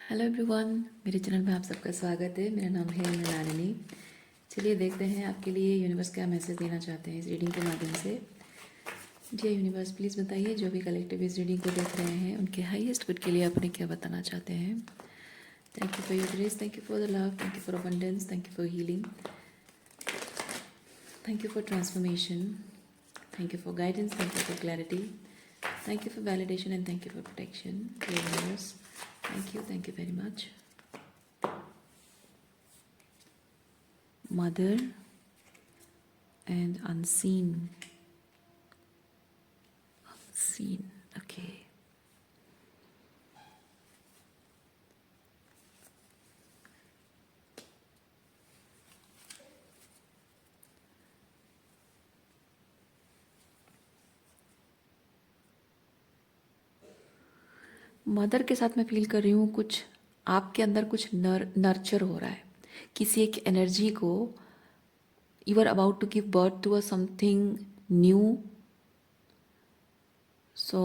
Hello everyone, मेरे channel में आप सबका स्वागत है। मेरा नाम है मृणालिनी। चलिए देखते हैं आपके लिए यूनिवर्स क्या मैसेज देना चाहते हैं इस रीडिंग के माध्यम से। जी यूनिवर्स, प्लीज़ बताइए जो भी कलेक्टिव इस रीडिंग को देख रहे हैं उनके हाईएस्ट गुड के लिए अपने क्या बताना चाहते हैं। Thank you for your grace, thank you for the love, thank you for abundance, thank you for healing, thank you for transformation, thank you for guidance, thank you for clarity, thank you for validation and thank you for protection. Universe, thank you very much. Mother and unseen. Okay. Mother के साथ मैं feel कर रही हूँ कुछ आपके अंदर कुछ नर्चर हो रहा है, किसी एक एनर्जी को। You are about to give birth to a something new. So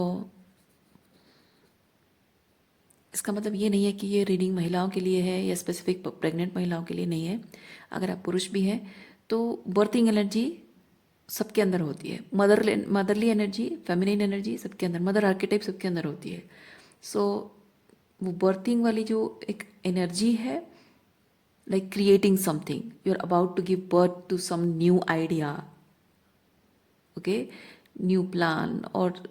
इसका मतलब ये नहीं है कि ये रीडिंग महिलाओं के लिए है या स्पेसिफिक प्रेग्नेंट महिलाओं के लिए नहीं है। अगर आप पुरुष भी हैं तो बर्थिंग एनर्जी सबके अंदर होती है। मदरली एनर्जी, फेमिनिन एनर्जी सबके अंदर, मदर आर्केटाइप सबके अंदर होती है। सो वो बर्थिंग वाली जो एक एनर्जी है, like creating something, you are about to give birth to some new idea, okay, new plan, और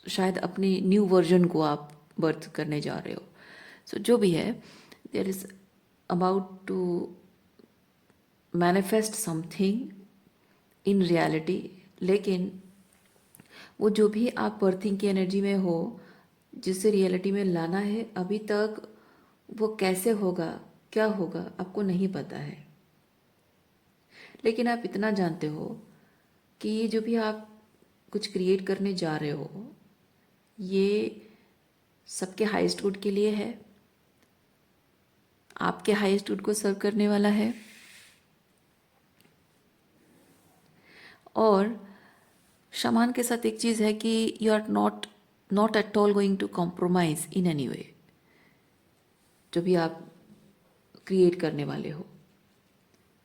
शायद अपनी न्यू वर्जन को आप बर्थ करने जा रहे हो। सो जो भी है, there is about to manifest something in reality. लेकिन वो जो भी आप बर्थिंग की एनर्जी में हो, जिसे रियलिटी में लाना है, अभी तक वो कैसे होगा, क्या होगा, आपको नहीं पता है। लेकिन आप इतना जानते हो कि ये जो भी आप कुछ क्रिएट करने जा रहे हो, ये सबके हाईएस्ट गुड के लिए है, आपके हाईएस्ट गुड को सर्व करने वाला है। और शमान के साथ एक चीज़ है कि you are not at all going to compromise in any way. जो भी आप क्रिएट करने वाले हो,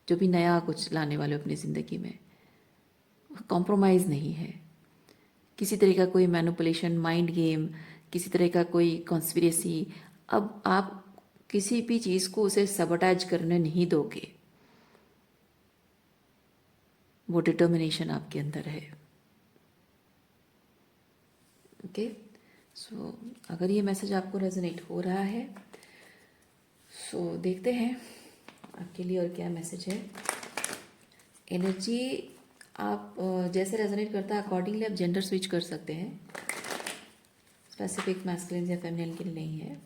जो भी नया कुछ लाने वाले हो अपनी ज़िंदगी में, कॉम्प्रोमाइज़ नहीं है। किसी तरह का कोई मैनिपुलेशन, माइंड गेम, किसी तरह का कोई कॉन्स्पिरेसी, अब आप किसी भी चीज़ को उसे सबोटाइज करने नहीं दोगे। वो डिटर्मिनेशन आपके अंदर है। ओके, सो अगर ये मैसेज आपको रेजोनेट हो रहा है, सो देखते हैं आपके लिए और क्या मैसेज है। एनर्जी आप जैसे रेजोनेट करता है अकॉर्डिंगली आप जेंडर स्विच कर सकते हैं। स्पेसिफिक मैस्कुलिन या फेमिनिन के लिए नहीं है।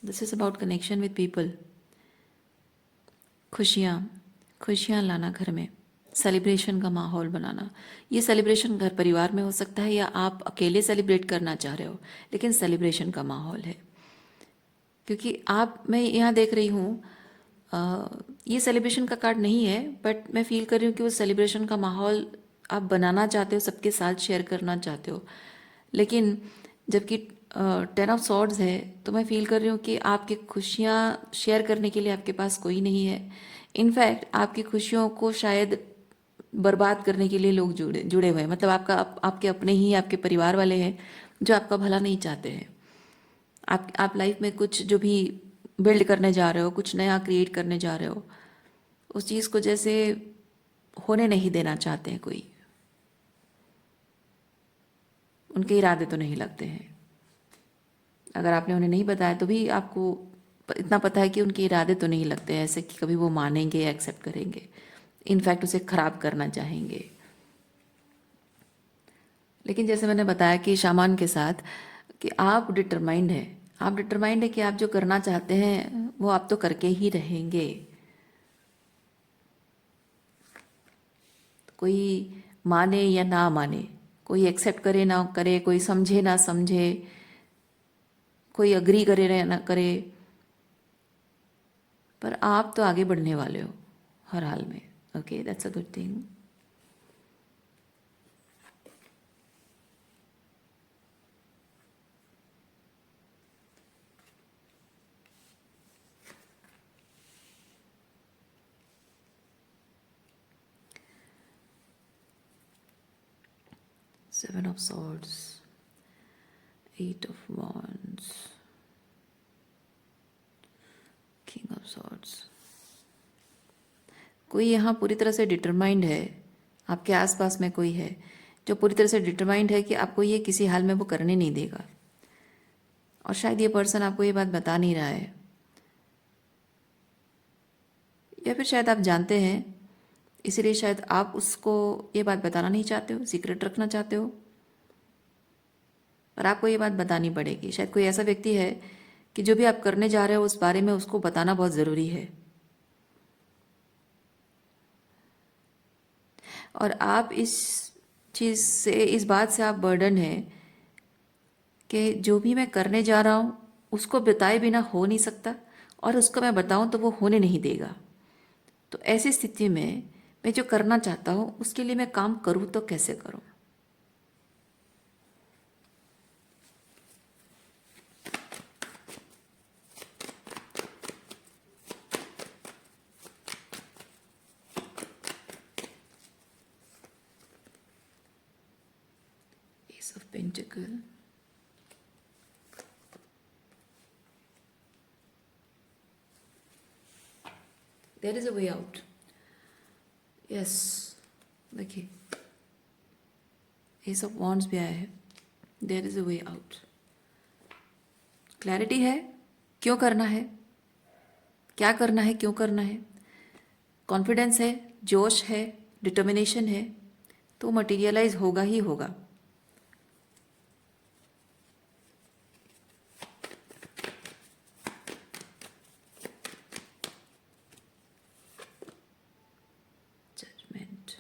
This is about connection with people. खुशियाँ खुशियाँ लाना घर में, सेलिब्रेशन का माहौल बनाना। ये सेलिब्रेशन घर परिवार में हो सकता है या आप अकेले सेलिब्रेट करना चाह रहे हो, लेकिन सेलिब्रेशन का माहौल है। क्योंकि आप, मैं यहाँ देख रही हूँ, ये सेलिब्रेशन का कार्ड नहीं है, बट मैं फील कर रही हूँ कि वो सेलिब्रेशन का माहौल आप बनाना चाहते हो, सबके साथ शेयर करना चाहते हो। लेकिन जबकि 10 ऑफ सॉर्ड्स है, तो मैं फील कर रही हूँ कि आपकी खुशियाँ शेयर करने के लिए आपके पास कोई नहीं है। इनफैक्ट आपकी खुशियों को शायद बर्बाद करने के लिए लोग जुड़े जुड़े हुए हैं। मतलब आपके अपने ही आपके परिवार वाले हैं जो आपका भला नहीं चाहते हैं। आप लाइफ में कुछ जो भी बिल्ड करने जा रहे हो, कुछ नया क्रिएट करने जा रहे हो, उस चीज़ को जैसे होने नहीं देना चाहते हैं कोई। उनके इरादे तो नहीं लगते हैं। अगर आपने उन्हें नहीं बताया तो भी आपको इतना पता है कि उनके इरादे तो नहीं लगते हैं ऐसे कि कभी वो मानेंगे या एक्सेप्ट करेंगे। इनफैक्ट उसे खराब करना चाहेंगे। लेकिन जैसे मैंने बताया कि शामान के साथ कि आप डिटरमाइंड है कि आप जो करना चाहते हैं वो आप तो करके ही रहेंगे। कोई माने या ना माने, कोई एक्सेप्ट करे ना करे, कोई समझे ना समझे, कोई अग्री करे या ना करे, पर आप तो आगे बढ़ने वाले हो हर हाल में। Okay, that's a good thing. Seven of Swords, Eight of Wands, King of Swords। कोई यहाँ पूरी तरह से डिटरमाइंड है, आपके आसपास में कोई है जो पूरी तरह से डिटरमाइंड है कि आपको ये किसी हाल में वो करने नहीं देगा। और शायद ये पर्सन आपको ये बात बता नहीं रहा है, या फिर शायद आप जानते हैं, इसीलिए शायद आप उसको ये बात बताना नहीं चाहते हो, सीक्रेट रखना चाहते हो, पर आपको ये बात बतानी पड़ेगी। शायद कोई ऐसा व्यक्ति है कि जो भी आप करने जा रहे हो उस बारे में उसको बताना बहुत ज़रूरी है। और आप इस चीज़ से, इस बात से आप बर्डन है कि जो भी मैं करने जा रहा हूँ उसको बताए बिना हो नहीं सकता, और उसको मैं बताऊँ तो वो होने नहीं देगा। तो ऐसी स्थिति में मैं जो करना चाहता हूँ उसके लिए मैं काम करूँ तो कैसे करूँ। Ace of Pentacle, there is a way out। Yes, देखिए एस ऑफ वॉन्ड्स भी आया है, there is a way out. Clarity है क्यों करना है, क्या करना है, क्यों करना है, कॉन्फिडेंस है, जोश है, डिटर्मिनेशन है, तो मटेरियलाइज होगा ही होगा। जजमेंट,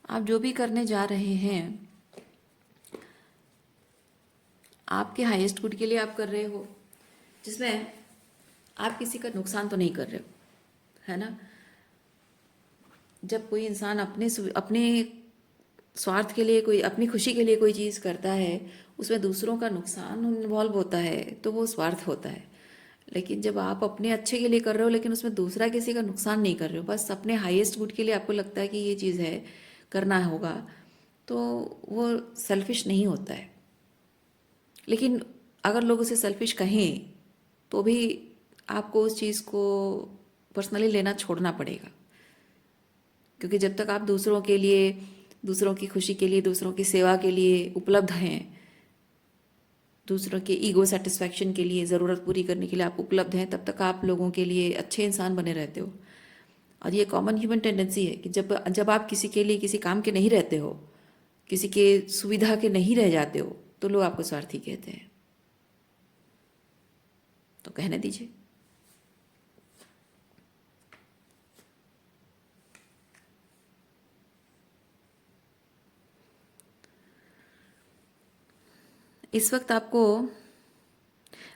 आप जो भी करने जा रहे हैं आपके हाईएस्ट गुड के लिए आप कर रहे हो, जिसमें आप किसी का नुकसान तो नहीं कर रहे हो, है ना। जब कोई इंसान अपने स्वार्थ के लिए, कोई अपनी खुशी के लिए कोई चीज़ करता है, उसमें दूसरों का नुकसान इन्वॉल्व होता है तो वो स्वार्थ होता है। लेकिन जब आप अपने अच्छे के लिए कर रहे हो लेकिन उसमें दूसरा किसी का नुकसान नहीं कर रहे हो, बस अपने हाईएस्ट गुड के लिए आपको लगता है कि ये चीज़ है, करना होगा, तो वो सेल्फिश नहीं होता है। लेकिन अगर लोग उसे सेल्फिश कहें तो भी आपको उस चीज़ को पर्सनली लेना छोड़ना पड़ेगा, क्योंकि जब तक आप दूसरों के लिए, दूसरों की खुशी के लिए, दूसरों की सेवा के लिए उपलब्ध हैं, दूसरों के ईगो सेटिस्फैक्शन के लिए, ज़रूरत पूरी करने के लिए आप उपलब्ध हैं, तब तक आप लोगों के लिए अच्छे इंसान बने रहते हो। और ये कॉमन ह्यूमन टेंडेंसी है कि जब आप किसी के लिए, किसी काम के नहीं रहते हो, किसी के सुविधा के नहीं रह जाते हो, तो लोग आपको स्वार्थी कहते हैं। तो कहने दीजिए। इस वक्त आपको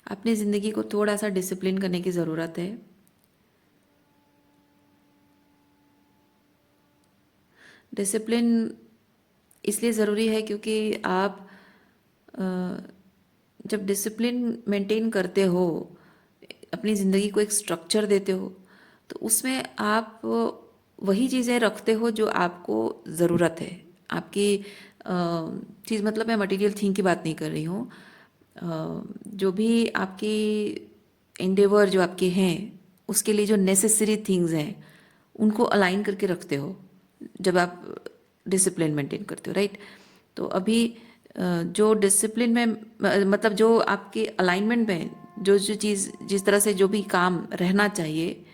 अपनी ज़िंदगी को थोड़ा सा डिसिप्लिन करने की ज़रूरत है। डिसिप्लिन इसलिए ज़रूरी है क्योंकि आप जब डिसिप्लिन मेंटेन करते हो, अपनी ज़िंदगी को एक स्ट्रक्चर देते हो, तो उसमें आप वही चीज़ें रखते हो जो आपको ज़रूरत है। आपकी चीज़, मतलब मैं मटेरियल थिंग की बात नहीं कर रही हूँ, जो भी आपकी एंडेवर जो आपके हैं उसके लिए जो नेसेसरी थिंग्स हैं उनको अलाइन करके रखते हो जब आप डिसिप्लिन मेंटेन करते हो, राइट। तो अभी जो डिसिप्लिन में, मतलब जो आपके अलाइनमेंट में जो जो चीज़, जिस तरह से जो भी काम रहना चाहिए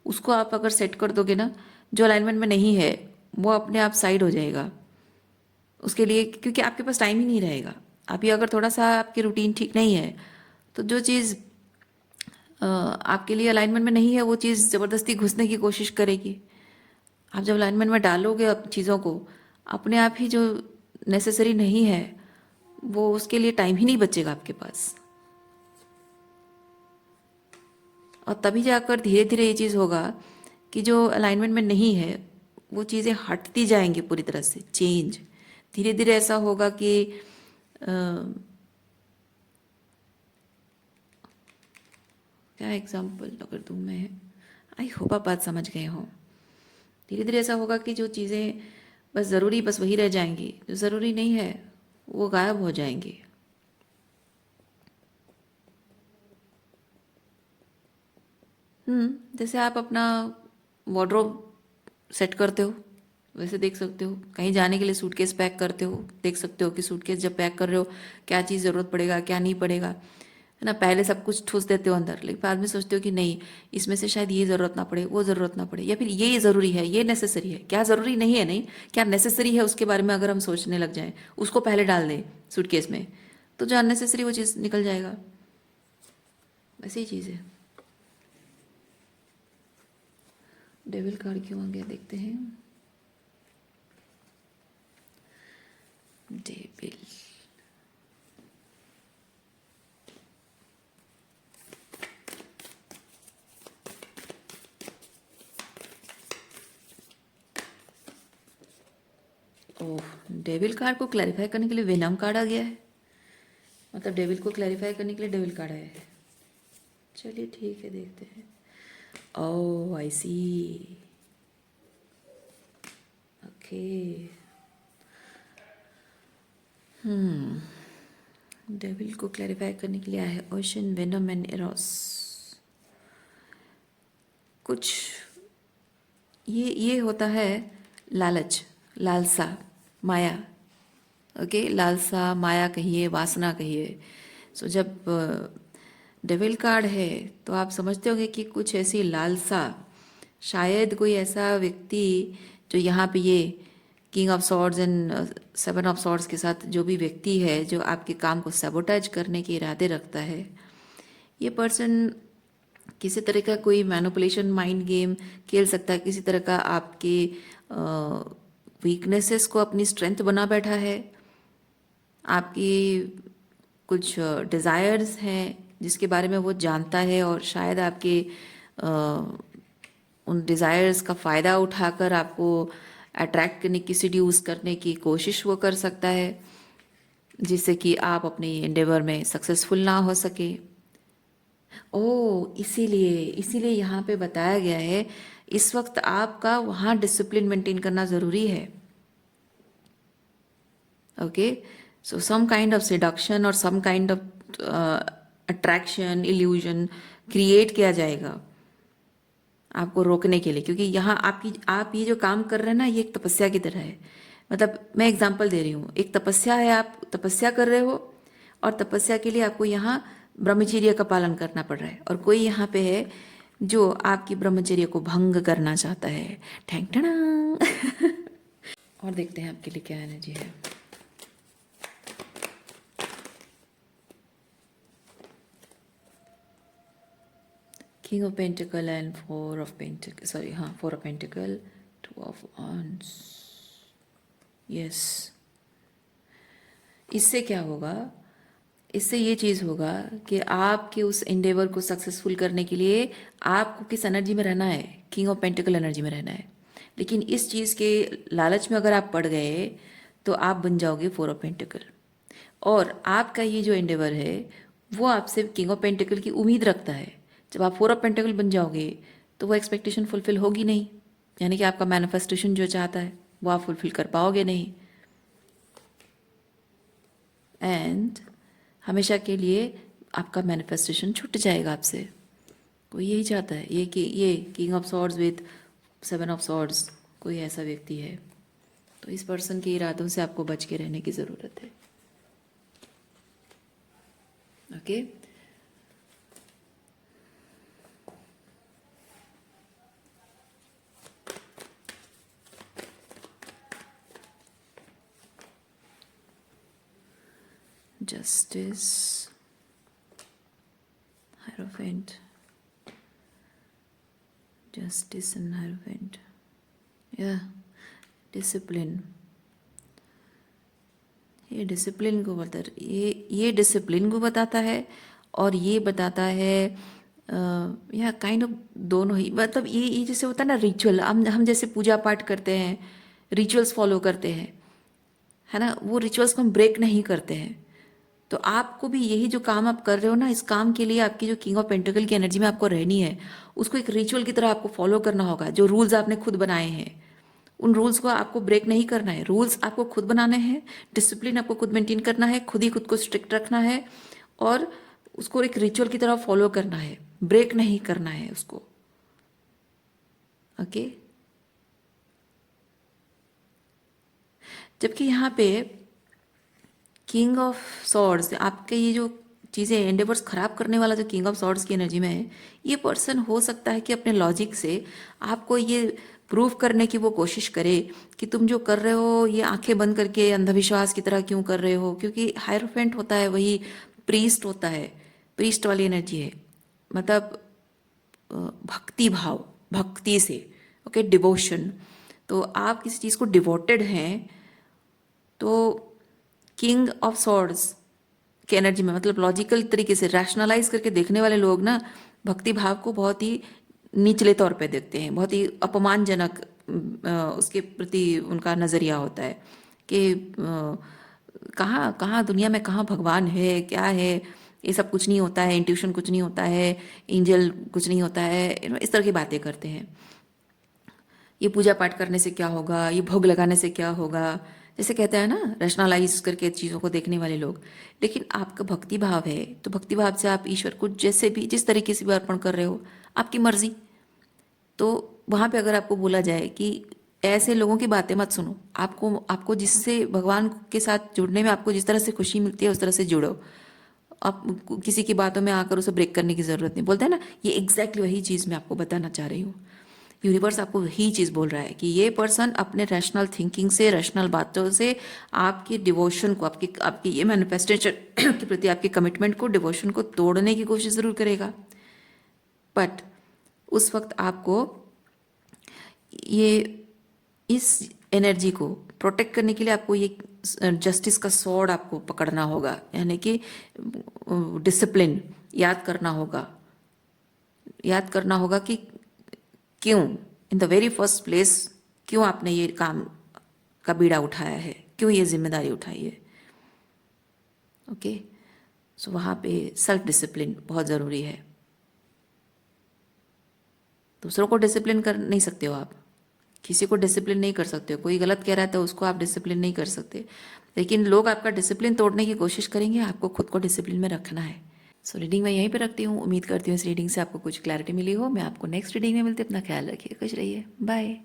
उसको आप अगर सेट कर दोगे ना, जो अलाइनमेंट में नहीं है वो अपने आप साइड हो जाएगा उसके लिए, क्योंकि आपके पास टाइम ही नहीं रहेगा। अभी अगर थोड़ा सा आपकी रूटीन ठीक नहीं है तो जो चीज़ आपके लिए अलाइनमेंट में नहीं है वो चीज़ ज़बरदस्ती घुसने की कोशिश करेगी। आप जब अलाइनमेंट में डालोगे अब चीज़ों को, अपने आप ही जो नेसेसरी नहीं है वो उसके लिए टाइम ही नहीं बचेगा आपके पास। और तभी जाकर धीरे धीरे ये चीज़ होगा कि जो अलाइनमेंट में नहीं है वो चीज़ें हटती जाएंगी पूरी तरह से, चेंज धीरे धीरे ऐसा होगा कि क्या एग्जाम्पल अगर दूँ मैं, आई होप आप बात समझ गए हो। धीरे धीरे ऐसा होगा कि जो चीज़ें बस ज़रूरी बस वही रह जाएंगी, जो ज़रूरी नहीं है वो गायब हो जाएंगी। जैसे आप अपना वार्डरोब सेट करते हो वैसे देख सकते हो, कहीं जाने के लिए सूटकेस पैक करते हो, देख सकते हो कि सूटकेस जब पैक कर रहे हो क्या चीज़ ज़रूरत पड़ेगा क्या नहीं पड़ेगा, है ना। पहले सब कुछ ठूस देते हो अंदर, लेकिन बाद में सोचते हो कि नहीं इसमें से शायद ये ज़रूरत ना पड़े वो ज़रूरत ना पड़े, या फिर ये ज़रूरी है ये नेसेसरी है, क्या ज़रूरी नहीं है नहीं क्या नेसेसरी है उसके बारे में अगर हम सोचने लग जाएं, उसको पहले डाल दें सूटकेस में, तो जो अननेसेसरी वो चीज़ निकल जाएगा। वैसी ही चीज़ है। डेविल कार्ड क्यों आ गया देखते हैं। डेविल, ओह, डेविल कार्ड को क्लैरिफाई करने के लिए वेनम कार्ड आ गया है, मतलब डेविल को क्लैरिफाई करने के लिए डेविल कार्ड आया है। चलिए ठीक है देखते हैं। ओह आई सी, ओके। डेविल को क्लैरिफाई करने के लिए आया है ओशन वेनम एंड एरोस। कुछ ये होता है लालच, लालसा, माया। ओके, लालसा माया कहिए वासना कहिए। सो जब डेविल कार्ड है तो आप समझते होंगे कि कुछ ऐसी लालसा, शायद कोई ऐसा व्यक्ति जो यहाँ पे ये king of swords and seven of swords के साथ जो भी व्यक्ति है जो आपके काम को सैबोटाइज करने के इरादे रखता है, ये पर्सन किसी तरह का कोई मैनिपुलेशन माइंड गेम खेल सकता है, किसी तरह का आपके वीकनेसेस को अपनी स्ट्रेंथ बना बैठा है। आपकी कुछ डिज़ायर्स हैं जिसके बारे में वो जानता है और शायद आपके उन डिज़ायर्स का फ़ायदा उठाकर आपको अट्रैक्ट करने की, सीड्यूस करने की कोशिश वो कर सकता है जिससे कि आप अपनी एंडेवर में सक्सेसफुल ना हो सके। ओह, इसीलिए इसीलिए यहाँ पे बताया गया है इस वक्त आपका वहाँ डिसिप्लिन मेंटेन करना ज़रूरी है। Okay, so some kind of seduction और some kind of attraction illusion create किया जाएगा आपको रोकने के लिए, क्योंकि यहाँ आप ये जो काम कर रहे हैं ना ये एक तपस्या की तरह है। मतलब मैं एग्जांपल दे रही हूँ, एक तपस्या है, आप तपस्या कर रहे हो और तपस्या के लिए आपको यहाँ ब्रह्मचर्य का पालन करना पड़ रहा है, और कोई यहाँ पे है जो आपकी ब्रह्मचर्य को भंग करना चाहता है। ठैंग ठड़ांग। और देखते हैं आपके लिए क्या एनर्जी है। King of Pentacle and Four of Pentacle, sorry, हाँ, Four of Pentacle, Two of Wands, yes. इससे क्या होगा, इससे ये चीज़ होगा कि आपके उस एंडेवर को सक्सेसफुल करने के लिए आपको किस एनर्जी में रहना है, किंग ऑफ पेंटिकल एनर्जी में रहना है। लेकिन इस चीज़ के लालच में अगर आप पड़ गए तो आप बन जाओगे फोर ऑफ पेंटिकल, और आपका ये जो एंडेवर है वो आपसे किंग ऑफ पेंटिकल की उम्मीद रखता है। जब आप फोर ऑफ पेंटिकल बन जाओगे तो वो एक्सपेक्टेशन फुलफिल होगी नहीं, यानी कि आपका मैनिफेस्टेशन जो चाहता है वो आप फुलफिल कर पाओगे नहीं, एंड हमेशा के लिए आपका मैनिफेस्टेशन छूट जाएगा आपसे। कोई यही चाहता है, ये king of swords with seven of swords कोई ऐसा व्यक्ति है, तो इस पर्सन के इरादों से आपको बच के रहने की ज़रूरत है। Okay, justice, hierophant, justice and hierophant, या डिसिप्लिन। ये डिसिप्लिन को बता, ये डिसिप्लिन को बताता है और ये बताता है या काइंड ऑफ दोनों ही। मतलब ये जैसे होता है ना रिचुअल, हम जैसे पूजा पाठ करते हैं, रिचुअल्स फॉलो करते हैं, है ना, वो रिचुअल्स को हम ब्रेक नहीं करते हैं। तो आपको भी यही जो काम आप कर रहे हो ना, इस काम के लिए आपकी जो किंग ऑफ पेंटिकल की एनर्जी में आपको रहनी है, उसको एक रिचुअल की तरह आपको फॉलो करना होगा। जो रूल्स आपने खुद बनाए हैं, उन रूल्स को आपको ब्रेक नहीं करना है। रूल्स आपको खुद बनाने हैं, डिसिप्लिन आपको खुद मेंटेन करना है, खुद ही खुद को स्ट्रिक्ट रखना है और उसको एक रिचुअल की तरह फॉलो करना है, ब्रेक नहीं करना है उसको। ओके। जबकि यहाँ पे किंग ऑफ सॉर्ड्स, आपके ये जो चीज़ें एंडेवर्स खराब करने वाला जो किंग ऑफ सॉर्ड्स की एनर्जी में है, ये पर्सन हो सकता है कि अपने लॉजिक से आपको ये प्रूव करने की वो कोशिश करे कि तुम जो कर रहे हो ये आंखें बंद करके अंधविश्वास की तरह क्यों कर रहे हो। क्योंकि हायरोफेंट होता है वही प्रीस्ट होता है, प्रीस्ट वाली एनर्जी है, मतलब भक्ति भाव, भक्ति से। Okay, devotion. तो आप किसी चीज़ को डिवोटेड हैं तो किंग ऑफ सॉर्ड्स की एनर्जी में, मतलब लॉजिकल तरीके से रैशनलाइज करके देखने वाले लोग ना भक्ति भाव को बहुत ही निचले तौर पे देखते हैं, बहुत ही अपमानजनक उसके प्रति उनका नज़रिया होता है कि कहाँ कहाँ दुनिया में कहाँ भगवान है, क्या है, ये सब कुछ नहीं होता है, इंट्यूशन कुछ नहीं होता है, एंजल कुछ नहीं होता है, इस तरह की बातें करते हैं। ये पूजा पाठ करने से क्या होगा, ये भोग लगाने से क्या होगा, जैसे कहते हैं ना रैशनलाइज करके चीज़ों को देखने वाले लोग। लेकिन आपका भक्ति भाव है तो भक्ति भाव से आप ईश्वर को जैसे भी जिस तरीके से भी अर्पण कर रहे हो, आपकी मर्जी। तो वहाँ पे अगर आपको बोला जाए कि ऐसे लोगों की बातें मत सुनो, आपको आपको जिससे भगवान के साथ जुड़ने में आपको जिस तरह से खुशी मिलती है उस तरह से जुड़ो। आप किसी की बातों में आकर उसे ब्रेक करने की ज़रूरत नहीं। बोलते हैं ना, ये एग्जैक्टली वही चीज़ मैं आपको बताना चाह रही हूँ। यूनिवर्स आपको वही चीज़ बोल रहा है कि ये पर्सन अपने रैशनल थिंकिंग से, रैशनल बातों से आपकी डिवोशन को, आपकी आपकी ये मैनिफेस्टेशन के प्रति आपकी कमिटमेंट को, डिवोशन को तोड़ने की कोशिश ज़रूर करेगा। बट उस वक्त आपको ये इस एनर्जी को प्रोटेक्ट करने के लिए आपको ये जस्टिस का स्वॉर्ड आपको पकड़ना होगा, यानी कि डिसिप्लिन याद करना होगा। याद करना होगा कि क्यों, in the very first place, क्यों आपने ये काम का बीड़ा उठाया है, क्यों ये जिम्मेदारी उठाई है। ओके, सो वहाँ पे सेल्फ डिसिप्लिन बहुत ज़रूरी है। दूसरों को डिसिप्लिन कर नहीं सकते हो आप, किसी को डिसिप्लिन नहीं कर सकते हो। कोई गलत कह रहा है तो उसको आप डिसिप्लिन नहीं कर सकते, लेकिन लोग आपका डिसिप्लिन तोड़ने की कोशिश करेंगे। आपको खुद को डिसिप्लिन में रखना है। सो रीडिंग मैं यहीं पे रखती हूँ। उम्मीद करती हूँ इस रीडिंग से आपको कुछ क्लैरिटी मिली हो। मैं आपको नेक्स्ट रीडिंग में मिलती हूँ। अपना ख्याल रखिए, खुश रहिए, बाय।